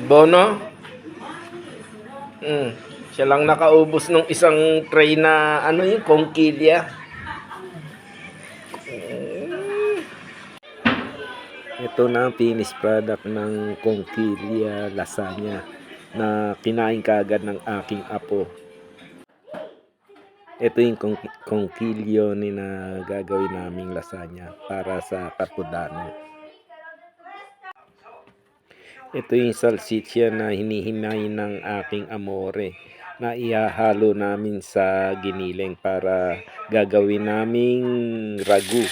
Bono? Mm. Siya lang nakaubos ng isang tray na ano yung kongkilya. Ito na ang finished product ng kongkilya lasagna na kinain kaagad ng aking apo. Ito yung kongkilyo ni na gagawin naming lasagna para sa Kapudano. Ito yung salsiccia na hinihimay ng aking amore na ihahalo namin sa giniling para gagawin naming ragu.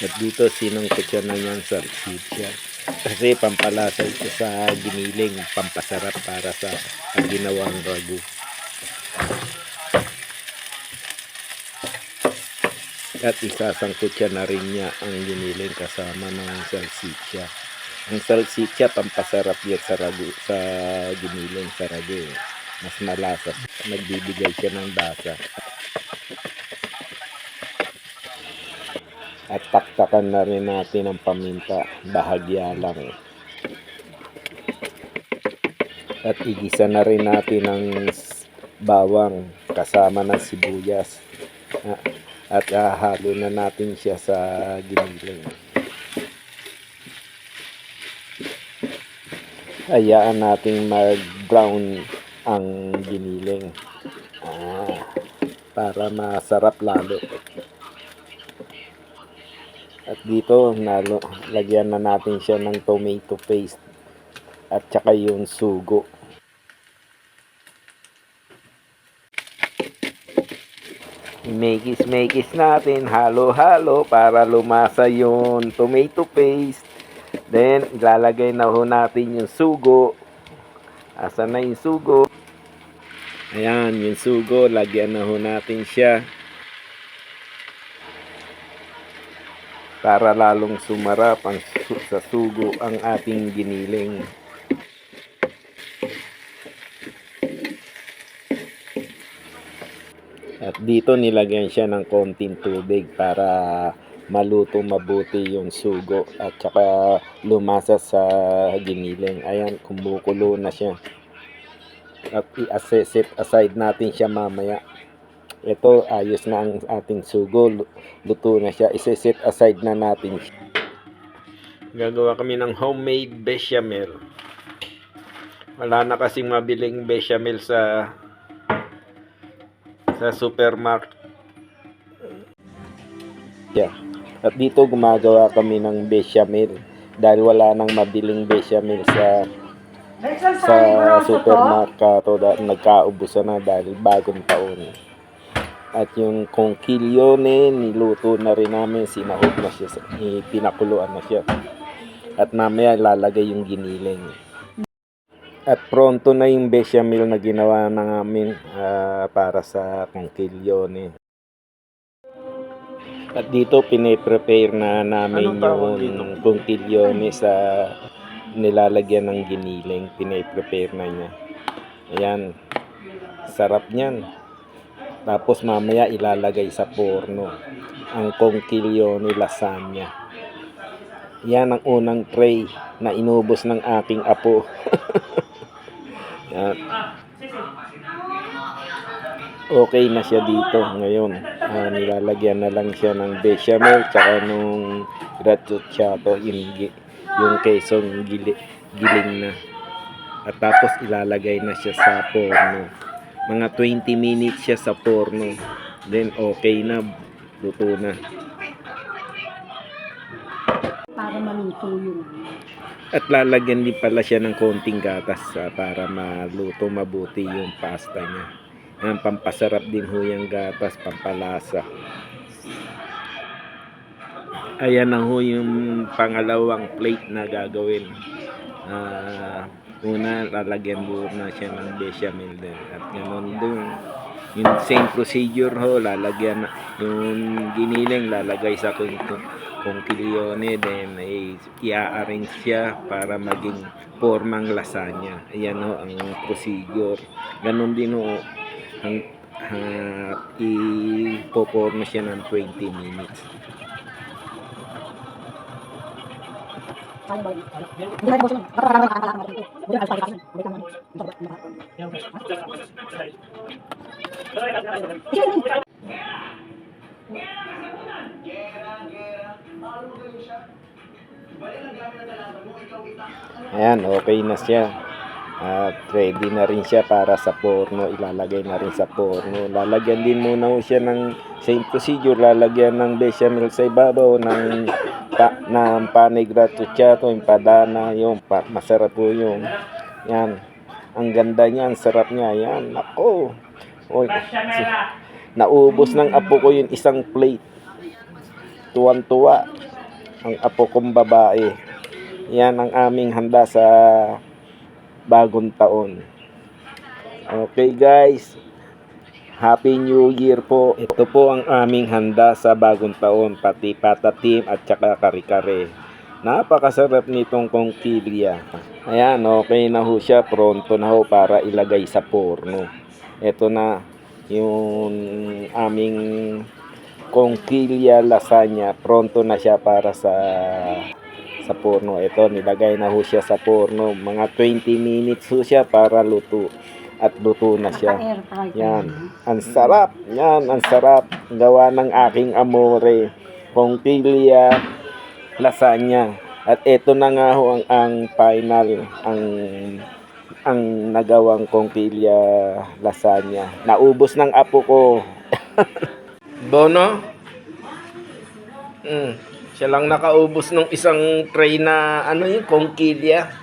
At dito sinungkot siya na yung salsiccia kasi pampalasa ito sa giniling, pampasarap para sa ginawang ragu. At isasangkot siya na rin niya ang giniling kasama ng salsiccia. Ang salsiccia pampasarap yan sa ragu, sa giniling, sa ragu. Mas malasa, nagbibigay siya ng lasa. At taktakan na rin natin ang paminta, bahagya lang. At igisa na rin natin ang bawang kasama ng sibuyas. At hahalo na natin siya sa giniling. Hayaan natin mag-brown ang giniling para masarap lalo. At dito lagyan na natin siya ng tomato paste at saka yung sugo. Mekis natin, halo-halo para lumasa yung tomato paste. Then ilalagay na ho natin yung sugo. Asan na yung sugo? Ayan, yung sugo, lagyan na ho natin siya para lalong sumarap sa sugo ang ating giniling. At dito nilagyan siya ng konting tubig para maluto mabuti yung sugo at saka lumasa sa giniling. Ayan, kumukulo na siya. At i-set aside natin siya mamaya. Ito, ayos na ang ating sugo. Luto na siya. I-set aside na natin siya. Gagawa kami ng homemade bechamel. Wala na kasing mabiling bechamel sa supermarket. Yeah. At dito gumagawa kami ng bechamel dahil wala nang mabiling bechamel sa supermarket o nagkaubusan na dahil bagong taon. At yung kongkilyone niluto na rin namin, sinahog na siya, pinakuluan na siya. At mamaya lalagay yung giniling. At pronto na yung bechamel na ginawa na namin para sa kongkilyone. At dito pine-prepare na namin yung kongkilyone sa nilalagyan ng giniling. Pine-prepare na niya. Ayan. Sarap niyan. Tapos mamaya ilalagay sa forno ang kongkilyone lasagna. Yan ang unang tray na inubos ng aking apo. Yan. Okay na siya dito ngayon. Nilalagyan na lang siya ng bechamel tsaka nung ratsutsyato, yung kesong giling na. At tapos ilalagay na siya sa forno. Mga 20 minutes siya sa forno. Then okay na, luto na. Para maluto yun. At lalagyan din pala siya ng konting gatas para maluto mabuti yung pasta niya. Ang pampasarap din ho yung gatas, pampalasa. Ayan na ho yung pangalawang plate na gagawin. Una, lalagyan muna siya ng bechamel din. At ganoon din, yung same procedure ho, lalagyan yung giniling, lalagay sa kongkilyone, then i-arrange siya para maging formang lasagna. Ayan ho ang procedure. Ganon din ho, ipoporno siya ng 20 minutes. Ayan, okay na siya. At ready na rin siya para sa forno. Ilalagay na rin sa forno. Lalagyan din muna ho siya ng same procedure. Lalagyan ng bechamel sa ibabaw, ng pane grattucciato, empadana. Yung masarap po yung yan. Ang ganda niya, ang sarap niya. Yan, ako. Oy, naubos ng apo ko yung isang plate. Tuwan-tuwa ang apo kong babae. Yan ang aming handa sa bagong taon. Okay guys, Happy New Year po. Ito po ang aming handa sa bagong taon, pati patatim at saka kare-kare. Napakasarap nitong kongkilya. Ayan, okay na ho siya. Pronto na ho para ilagay sa forno. Ito na yung aming kongkilya lasagna. Pronto na siya para sa forno. Ito, nilagay na ho siya sa forno. Mga 20 minutes ho siya para luto. At luto na siya. Yan. Ang sarap. Yan, ang sarap. Gawa ng aking amore. Kongkilya lasagna. At ito na nga ho ang final. Ang nagawang kongkilya lasagna. Naubos ng apo ko. Bono? Siya lang nakaubos ng isang tray na ano yung kongkilya.